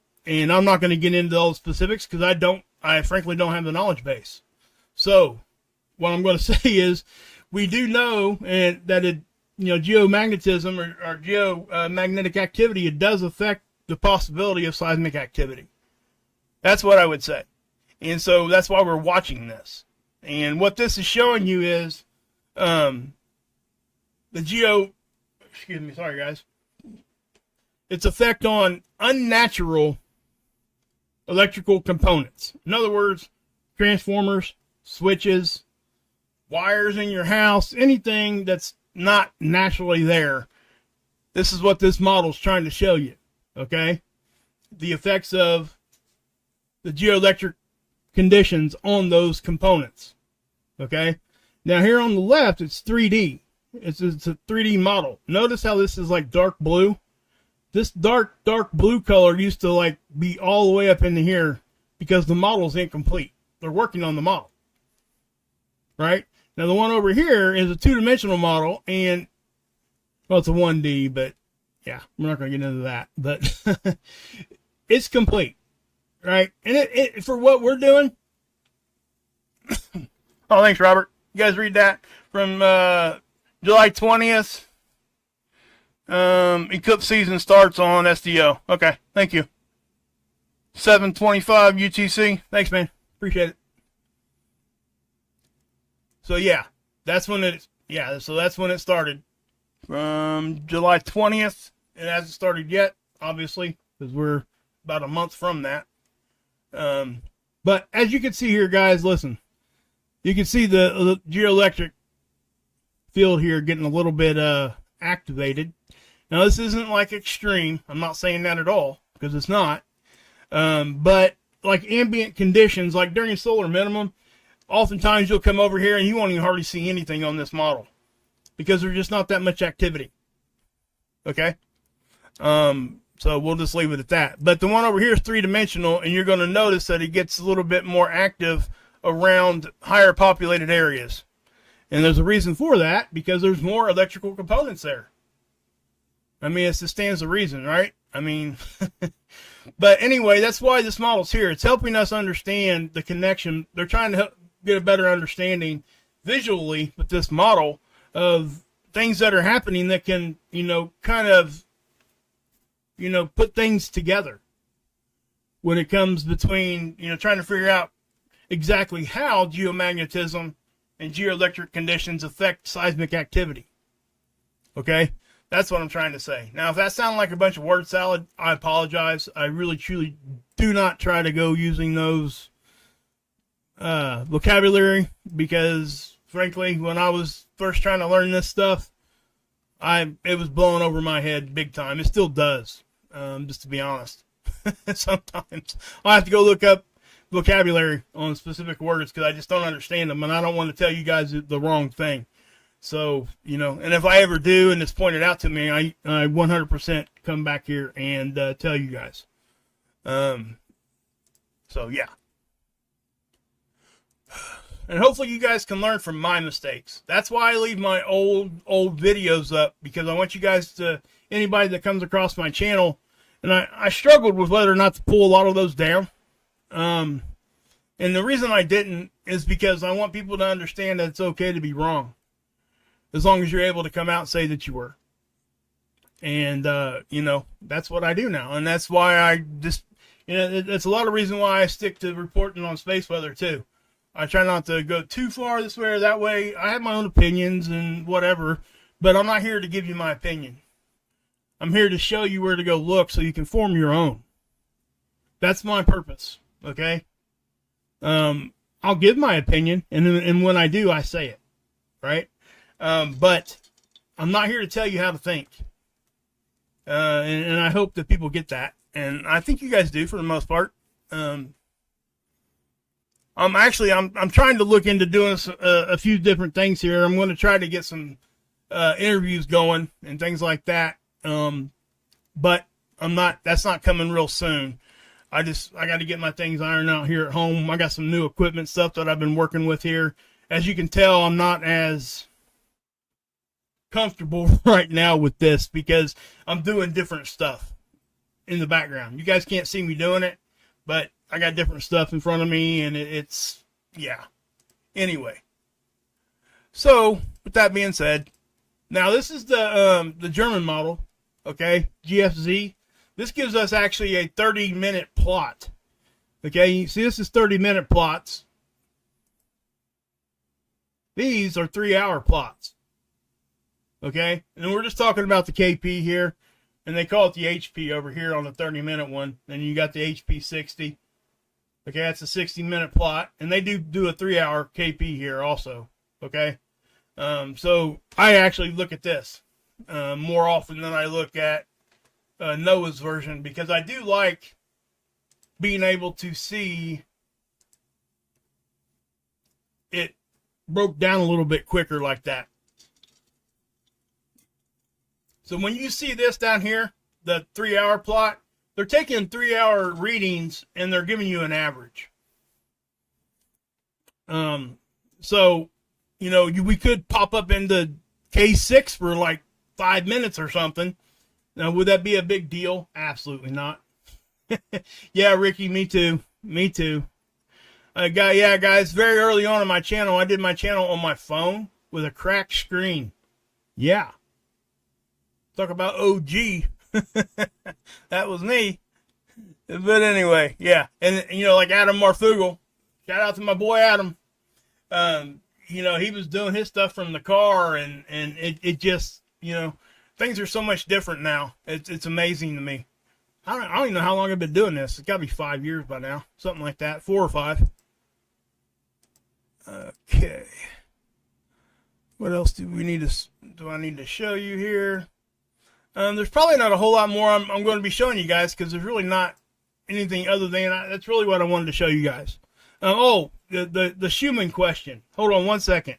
I'm not going to get into all the specifics, because I frankly don't have the knowledge base. So what I'm going to say is, we do know that geomagnetism or geomagnetic activity, it does affect the possibility of seismic activity. That's what I would say. And so that's why we're watching this. And what this is showing you is its effect on unnatural electrical components. In other words, transformers, switches, wires in your house, anything that's not naturally there. This is what this model is trying to show you. Okay? The effects of the geoelectric conditions on those components. Okay? Now here on the left, it's 3D. It's a 3D model. Notice how this is like dark blue. This dark blue color used to like be all the way up into here, because the model's incomplete. They're working on the model. Right? Now the one over here is a two-dimensional model, and well, it's a 1D, but yeah, we're not going to get into that. But it's complete. Right? And it for what we're doing. Oh, thanks, Robert. You guys read that from July 20th. Eclipse season starts on SDO. Okay, thank you. 7:25 UTC. Thanks, man. Appreciate it. So yeah, that's when it started. From July 20th. It hasn't started yet, obviously, because we're about a month from that. But as you can see here, guys, listen. You can see the geoelectric field here getting a little bit activated. Now, this isn't like extreme. I'm not saying that at all, because it's not. But like ambient conditions, like during solar minimum, oftentimes you'll come over here and you won't even hardly see anything on this model, because there's just not that much activity. Okay? So we'll just leave it at that. But the one over here is three-dimensional, and you're going to notice that it gets a little bit more active around higher populated areas. And there's a reason for that, because there's more electrical components there. I mean, it stands to reason, right? I mean, but anyway, that's why this model's here. It's helping us understand the connection. They're trying to help get a better understanding visually with this model of things that are happening that can, kind of, put things together when it comes between, trying to figure out exactly how geomagnetism and geoelectric conditions affect seismic activity. Okay? That's what I'm trying to say. Now, if that sounds like a bunch of word salad, I apologize. I really, truly do not try to go using those vocabulary, because, frankly, when I was first trying to learn this stuff, it was blowing over my head big time. It still does, just to be honest. Sometimes I have to go look up vocabulary on specific words because I just don't understand them, and I don't want to tell you guys the wrong thing. So, and if I ever do and it's pointed out to me, I 100% come back here and tell you guys. So, yeah. And hopefully you guys can learn from my mistakes. That's why I leave my old videos up, because I want you guys to, anybody that comes across my channel, and I struggled with whether or not to pull a lot of those down. And the reason I didn't is because I want people to understand that it's okay to be wrong, as long as you're able to come out and say that you were. And, that's what I do now. And that's why I just, it's a lot of reason why I stick to reporting on space weather too. I try not to go too far this way or that way. I have my own opinions and whatever, but I'm not here to give you my opinion. I'm here to show you where to go look so you can form your own. That's my purpose, okay? I'll give my opinion, and when I do, I say it, right? But I'm not here to tell you how to think. And I hope that people get that. And I think you guys do for the most part. I'm trying to look into doing a few different things here. I'm going to try to get some interviews going and things like that. But that's not coming real soon. I got to get my things ironed out here at home. I got some new equipment stuff that I've been working with here. As you can tell, I'm not as comfortable right now with this because I'm doing different stuff in the background. You guys can't see me doing it, but I got different stuff in front of me, and it's, yeah. Anyway. So, with that being said, now this is the German model, okay, GFZ. This gives us actually a 30-minute plot. Okay, you see this is 30-minute plots. These are 3-hour plots. Okay, and we're just talking about the KP here, and they call it the HP over here on the 30-minute one. Then you got the HP 60. Okay, that's a 60-minute plot, and they do a 3-hour KP here also. Okay, so I actually look at this more often than I look at Noah's version, because I do like being able to see it broke down a little bit quicker like that. So when you see this down here, the 3-hour plot, they're taking 3-hour readings and they're giving you an average. So, we could pop up into K6 for like 5 minutes or something. Now, would that be a big deal? Absolutely not. Yeah, Ricky, me too. Me too. Guys, very early on in my channel, I did my channel on my phone with a cracked screen. Yeah. Talk about OG. That was me. But anyway, yeah. And, like Adam Marfugal, shout out to my boy Adam. He was doing his stuff from the car, and it just, things are so much different now. It's amazing to me. I don't even know how long I've been doing this. It's got to be 5 years by now. Something like that. 4 or 5. Okay. What else do I need to show you here? There's probably not a whole lot more I'm going to be showing you guys, because there's really not anything other than that's really what I wanted to show you guys. The Schumann question. Hold on one second.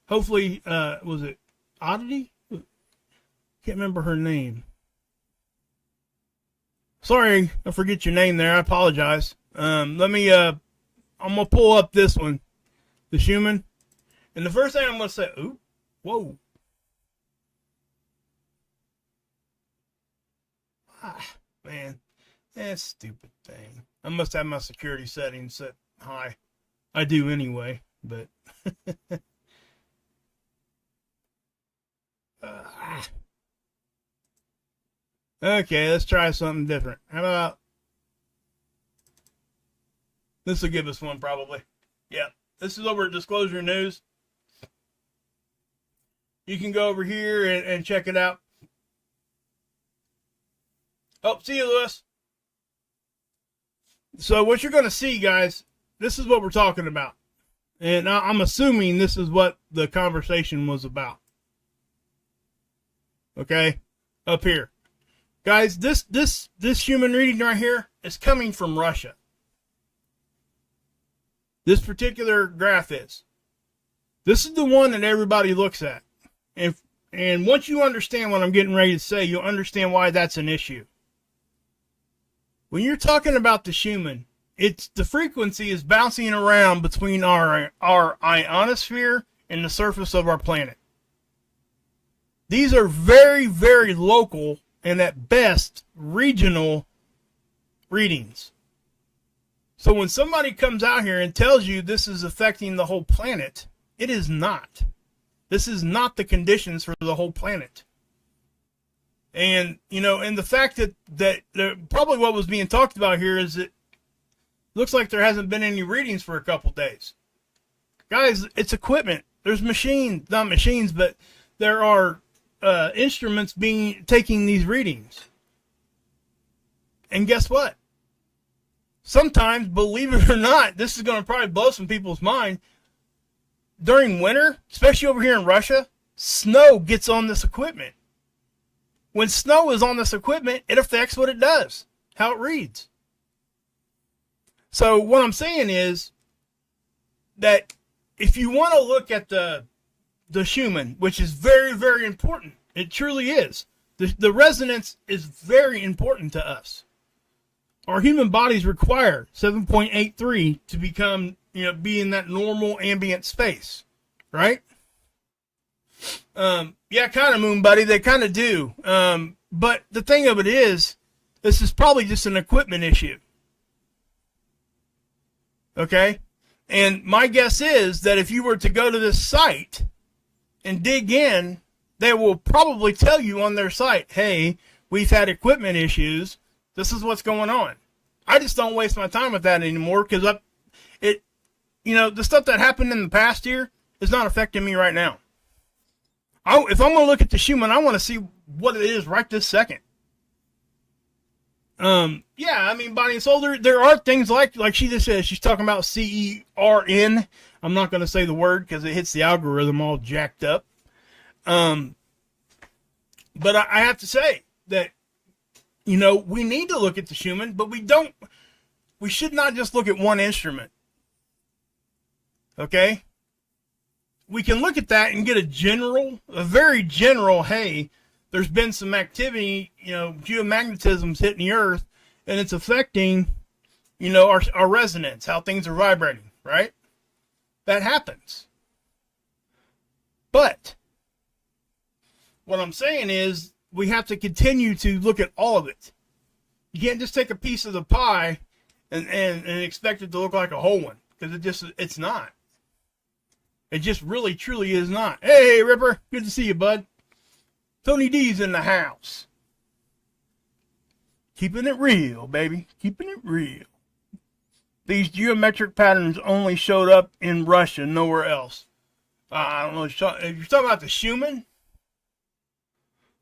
Hopefully, was it Oddity? Can't remember her name. Sorry, I forget your name there. I apologize. Let me I'm going to pull up this one, the Schumann. And the first thing I'm going to say, ooh, whoa. Man, that stupid thing. I must have my security settings set high. I do anyway, but... Okay, let's try something different. How about... This will give us one, probably. Yeah, this is over at Disclosure News. You can go over here and check it out. Oh, see you, Lewis. So what you're going to see, guys, this is what we're talking about. And I'm assuming this is what the conversation was about. Okay? Up here. Guys, this human reading right here is coming from Russia. This particular graph is. This is the one that everybody looks at. And once you understand what I'm getting ready to say, you'll understand why that's an issue. When you're talking about the Schumann, it's the frequency is bouncing around between our ionosphere and the surface of our planet. These are very, very local and at best regional readings. So when somebody comes out here and tells you this is affecting the whole planet, it is not. This is not the conditions for the whole planet. And, you know, and the fact that probably what was being talked about here is it looks like there hasn't been any readings for a couple days. Guys, it's equipment. There's machines, not machines, but there are instruments taking these readings. And guess what? Sometimes, believe it or not, this is going to probably blow some people's mind. During winter, especially over here in Russia, snow gets on this equipment. When snow is on this equipment, it affects what it does, how it reads. So what I'm saying is that if you want to look at the Schumann, which is very, very important, it truly is. The resonance is very important to us. Our human bodies require 7.83 to become, be in that normal ambient space, right? Yeah, kind of, Moon Buddy. They kind of do. But the thing of it is, this is probably just an equipment issue. Okay? And my guess is that if you were to go to this site and dig in, they will probably tell you on their site, hey, we've had equipment issues. This is what's going on. I just don't waste my time with that anymore because the stuff that happened in the past year is not affecting me right now. If I'm going to look at the Schumann, I want to see what it is right this second. Yeah, I mean, body and soul, there are things like she just said, she's talking about CERN. I'm not going to say the word because it hits the algorithm all jacked up. But I have to say that, we need to look at the Schumann, but we should not just look at one instrument. Okay? We can look at that and get a very general, hey, there's been some activity, geomagnetism's hitting the earth, and it's affecting, our resonance, how things are vibrating, right? That happens. But what I'm saying is we have to continue to look at all of it. You can't just take a piece of the pie and expect it to look like a whole one, because it's not. It just really, truly is not. Hey, Ripper, good to see you, bud. Tony D's in the house. Keeping it real, baby. Keeping it real. These geometric patterns only showed up in Russia, nowhere else. I don't know. If you're talking about the Schumann,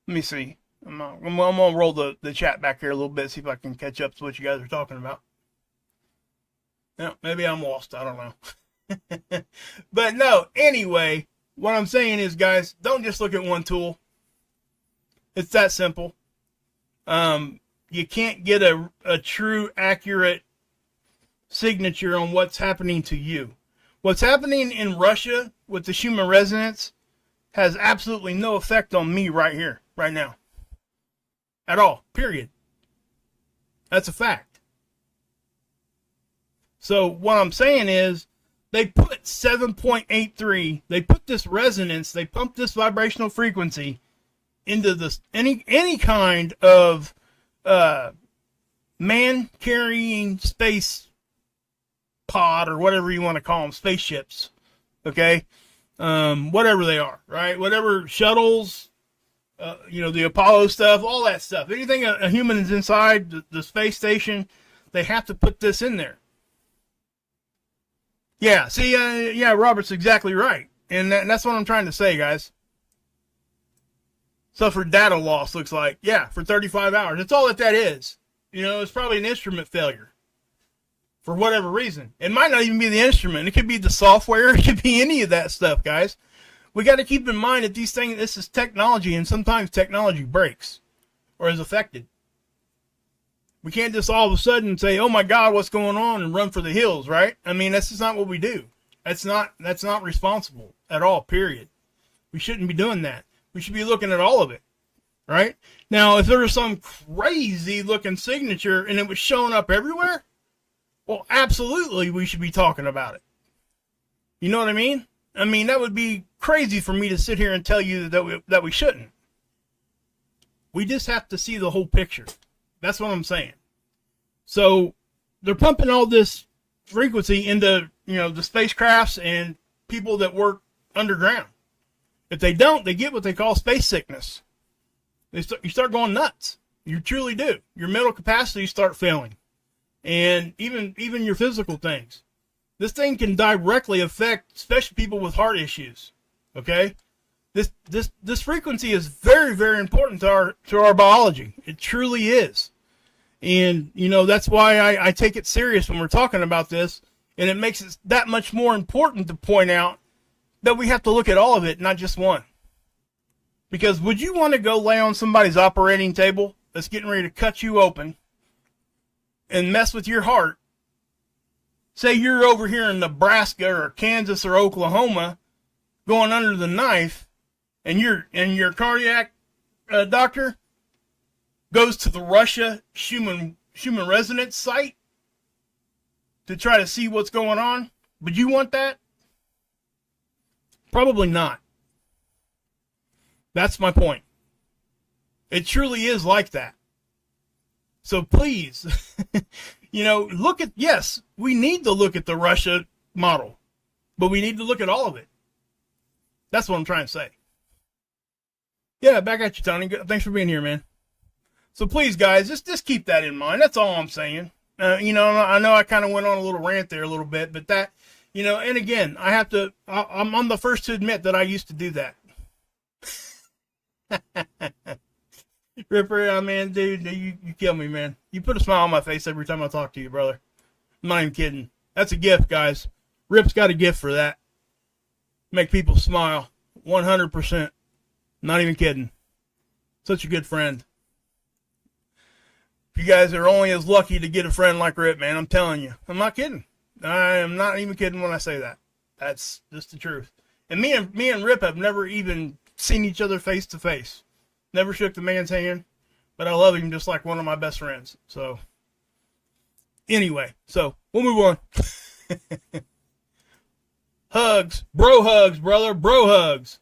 let me see. I'm going to roll the chat back here a little bit, see if I can catch up to what you guys are talking about. Yeah, maybe I'm lost. I don't know. But no, anyway, what I'm saying is, guys, don't just look at one tool. It's that simple. You can't get a true, accurate signature on what's happening to you. What's happening in Russia with the Schumann resonance has absolutely no effect on me right here, right now. At all, period. That's a fact. So what I'm saying is they put 7.83, they put this resonance, they pump this vibrational frequency into this any kind of man carrying space pod or whatever you want to call them, spaceships, okay? Whatever they are, right? Whatever shuttles, the Apollo stuff, all that stuff. Anything a human is inside the space station, they have to put this in there. Yeah, see, yeah, Robert's exactly right. And that's what I'm trying to say, guys. So for data loss, looks like, yeah, for 35 hours. That's all that is. It's probably an instrument failure. For whatever reason. It might not even be the instrument. It could be the software. It could be any of that stuff, guys. We got to keep in mind that this is technology, and sometimes technology breaks or is affected. We can't just all of a sudden say, oh my God, what's going on, and run for the hills, right? I mean, that's just not what we do. That's not responsible at all, period. We shouldn't be doing that. We should be looking at all of it, right? Now, if there was some crazy looking signature and it was showing up everywhere, well, absolutely, we should be talking about it. You know what I mean? I mean, that would be crazy for me to sit here and tell you that we shouldn't. We just have to see the whole picture. That's what I'm saying. So they're pumping all this frequency into, the spacecrafts and people that work underground. If they don't, they get what they call space sickness. You start going nuts. You truly do. Your mental capacity start failing. And even your physical things. This thing can directly affect, especially people with heart issues. Okay? This frequency is very, very important to our biology. It truly is. And, that's why I take it serious when we're talking about this. And it makes it that much more important to point out that we have to look at all of it, not just one. Because would you want to go lay on somebody's operating table that's getting ready to cut you open and mess with your heart? Say you're over here in Nebraska or Kansas or Oklahoma going under the knife, and your cardiac doctor goes to the Russia human resonance site to try to see what's going on. Would you want that? Probably not. That's my point. It truly is like that. So please, yes, we need to look at the Russia model, but we need to look at all of it. That's what I'm trying to say. Yeah, back at you, Tony. Thanks for being here, man. So please, guys, just keep that in mind. That's all I'm saying. I know I kind of went on a little rant there a little bit, but that, and again, I'm the first to admit that I used to do that. Ripper, man, dude, you kill me, man. You put a smile on my face every time I talk to you, brother. I'm not even kidding. That's a gift, guys. Rip's got a gift for that. Make people smile. 100%. Not even kidding. Such a good friend. You guys are only as lucky to get a friend like Rip, man. I'm telling you. I'm not kidding. I am not even kidding when I say that. That's just the truth. And me and Rip have never even seen each other face to face. Never shook the man's hand, but I love him just like one of my best friends. So, anyway, we'll move on. Hugs, brother, bro hugs.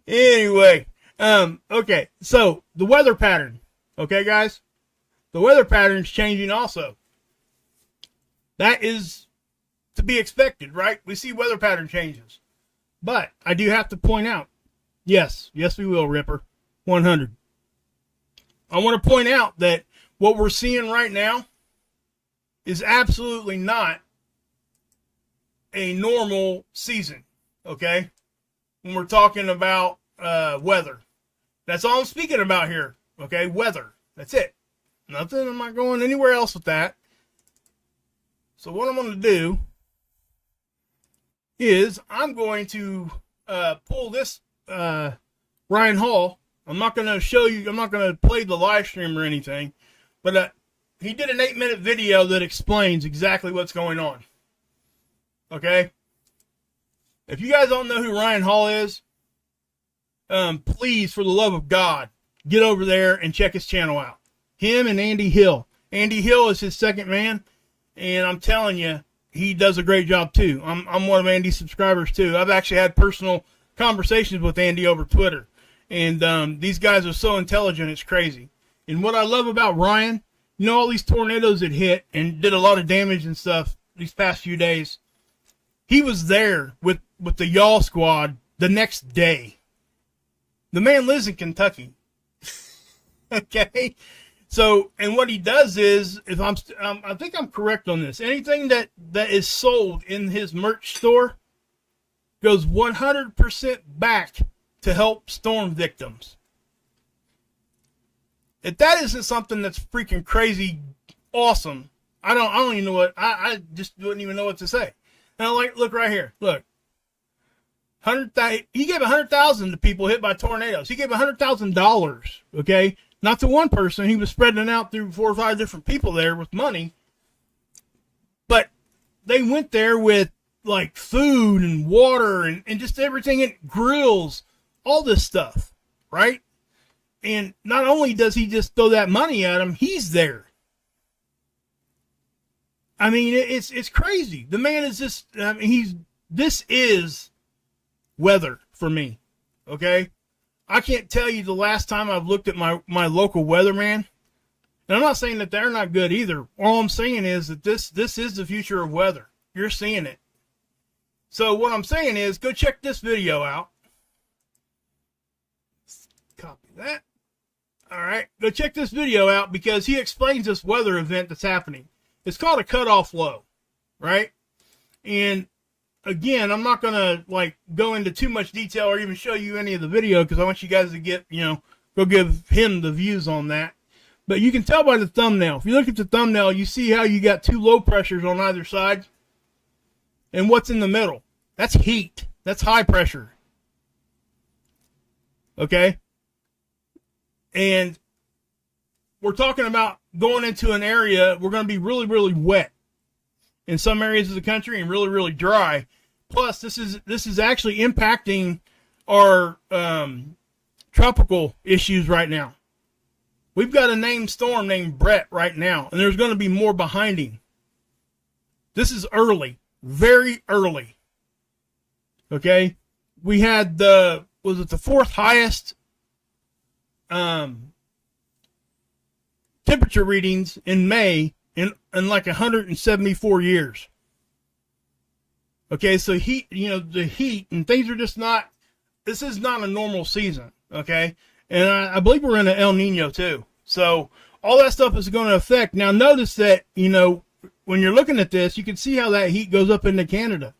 Anyway, okay, so the weather pattern, okay, guys? The weather pattern's changing also. That is to be expected, right? We see weather pattern changes. But I do have to point out, yes, we will, Ripper. 100. I want to point out that what we're seeing right now is absolutely not a normal season, okay? When we're talking about weather. That's all I'm speaking about here, okay? Weather. That's it. Nothing. I'm not going anywhere else with that. So what I'm going to do is I'm going to pull this Ryan Hall. I'm not going to show you, I'm not going to play the live stream or anything, but he did an 8-minute video that explains exactly what's going on. Okay? If you guys don't know who Ryan Hall is, please, for the love of God, get over there and check his channel out. Him and Andy Hill. Andy Hill is his second man, and I'm telling you, he does a great job too. I'm one of Andy's subscribers too. I've actually had personal conversations with Andy over Twitter, and these guys are so intelligent, it's crazy. And what I love about Ryan, you know, all these tornadoes that hit and did a lot of damage and stuff these past few days, he was there with the Y'all squad the next day. The man lives in Kentucky. Okay? So, and what he does is, if I think I'm correct on this, anything that is sold in his merch store goes 100% back to help storm victims. If that isn't something that's freaking crazy awesome, I don't even know what, I just wouldn't even know what to say. Now, look right here. Look. He gave $100,000 to people hit by tornadoes. He gave $100,000, okay? Not to one person. He was spreading it out through 4 or 5 different people there with money. But they went there with, like, food and water and just everything, and grills, all this stuff, right? And not only does he just throw that money at him, he's there. I mean, it's crazy. The man is just, I mean, this is weather for me, okay? I can't tell you the last time I've looked at my local weatherman. And I'm not saying that they're not good either. All I'm saying is that this is the future of weather. You're seeing it. So what I'm saying is, go check this video out. Copy that. All right, go check this video out because he explains this weather event that's happening. It's called a cutoff low, right? And again, I'm not going to go into too much detail or even show you any of the video because I want you guys to get, go give him the views on that. But you can tell by the thumbnail. If you look at the thumbnail, you see how you got 2 low pressures on either side. And what's in the middle? That's heat. That's high pressure. Okay? And we're talking about going into an area, we're going to be really, really wet in some areas of the country and really, really dry. Plus, this is actually impacting our tropical issues right now. We've got a named storm named Brett right now, and there's going to be more behind him. This is early, very early. Okay? We had the 4th highest temperature readings in May in like 174 years. Okay, so heat, the heat and things are just not, this is not a normal season, okay? And I believe we're in an El Nino too. So all that stuff is going to affect. Now notice that, when you're looking at this, you can see how that heat goes up into Canada.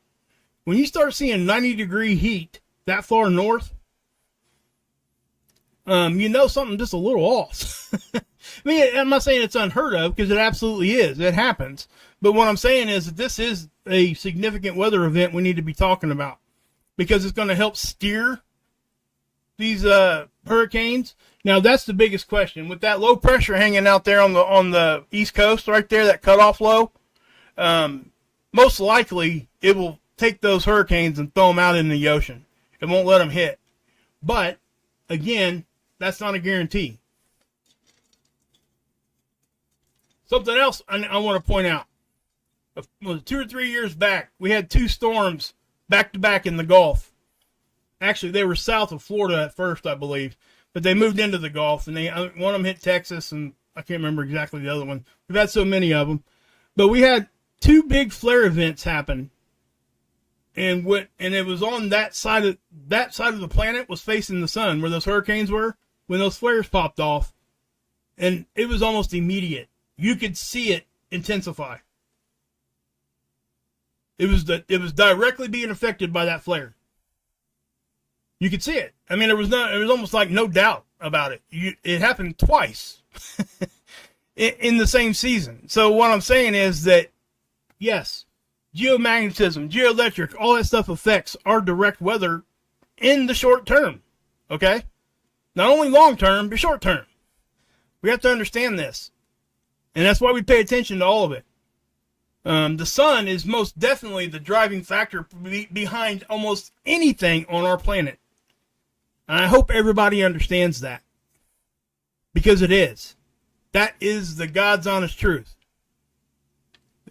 When you start seeing 90-degree heat that far north, something just a little off. I mean, I'm not saying it's unheard of because it absolutely is. It happens. But what I'm saying is that this is a significant weather event we need to be talking about because it's going to help steer these hurricanes. Now, that's the biggest question. With that low pressure hanging out there on the East Coast right there, that cutoff low, most likely it will take those hurricanes and throw them out in the ocean. It won't let them hit. But, again, that's not a guarantee. Something else I want to point out. 2 or 3 years back, we had 2 storms back-to-back in the Gulf. Actually, they were south of Florida at first, I believe. But they moved into the Gulf, and one of them hit Texas, and I can't remember exactly the other one. We've had so many of them. But we had 2 big flare events happen. And it was on that side of the planet was facing the sun, where those hurricanes were, when those flares popped off. And it was almost immediate. You could see it intensify. It was directly being affected by that flare. You could see it. I mean, it was almost like no doubt about it. It happened twice in the same season. So what I'm saying is that, yes, geomagnetism, geoelectric, all that stuff affects our direct weather in the short term. Okay? Not only long term, but short term. We have to understand this. And that's why we pay attention to all of it. The sun is most definitely the driving factor behind almost anything on our planet. And I hope everybody understands that. Because it is. That is the God's honest truth.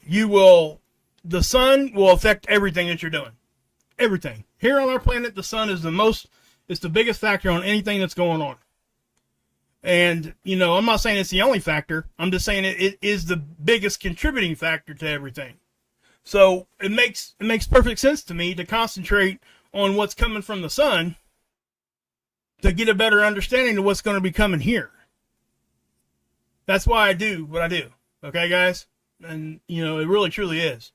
The sun will affect everything that you're doing. Everything. Here on our planet, the sun is the biggest factor on anything that's going on. And, I'm not saying it's the only factor. I'm just saying it is the biggest contributing factor to everything. So it makes perfect sense to me to concentrate on what's coming from the sun to get a better understanding of what's going to be coming here. That's why I do what I do. Okay, guys? And, it really, truly is.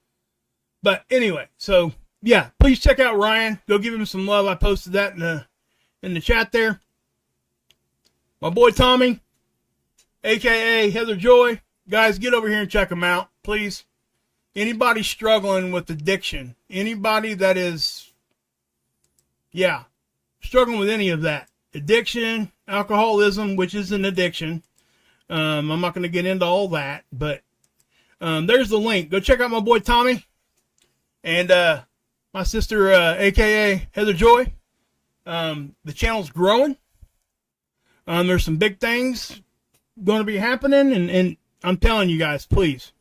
But anyway, so, yeah, please check out Ryan. Go give him some love. I posted that in the chat there. My boy Tommy, a.k.a. Heather Joy. Guys, get over here and check him out, please. Anybody struggling with addiction, anybody that is, struggling with any of that. Addiction, alcoholism, which is an addiction. I'm not going to get into all that, but there's the link. Go check out my boy Tommy and my sister, a.k.a. Heather Joy. The channel's growing. There's some big things going to be happening, and I'm telling you guys, please.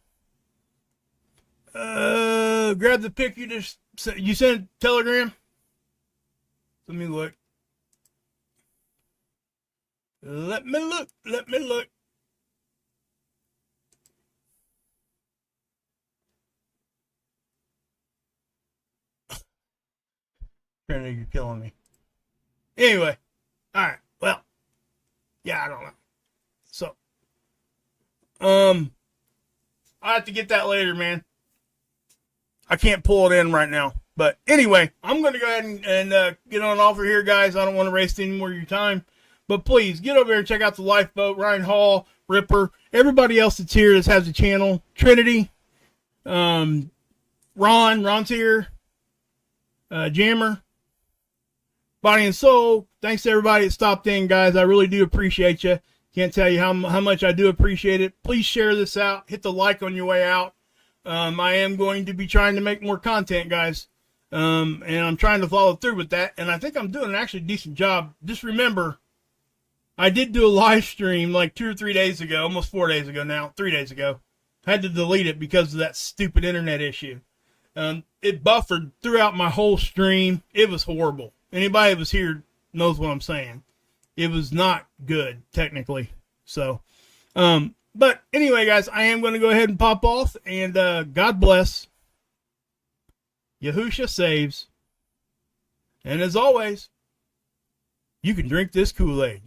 Grab the pic you sent Telegram. Let me look. Let me look. Trinity, you're killing me. Anyway, all right. Well, yeah, I don't know. So, I have to get that later, man. I can't pull it in right now. But anyway, I'm going to go ahead and get on off here, guys. I don't want to waste any more of your time. But please, get over here and check out the Lifeboat, Ryan Hall, Ripper, everybody else that's here that has a channel. Trinity, Ron's here, Jammer, Body and Soul. Thanks to everybody that stopped in, guys. I really do appreciate you. Can't tell you how much I do appreciate it. Please share this out. Hit the like on your way out. I am going to be trying to make more content, guys. And I'm trying to follow through with that. And I think I'm doing an actually decent job. Just remember, I did do a live stream like 2 or 3 days ago, almost 4 days ago now, 3 days ago. I had to delete it because of that stupid internet issue. It buffered throughout my whole stream. It was horrible. Anybody that was here knows what I'm saying. It was not good, technically. So, but anyway, guys, I am going to go ahead and pop off. And God bless. Yahusha saves. And as always, you can drink this Kool-Aid.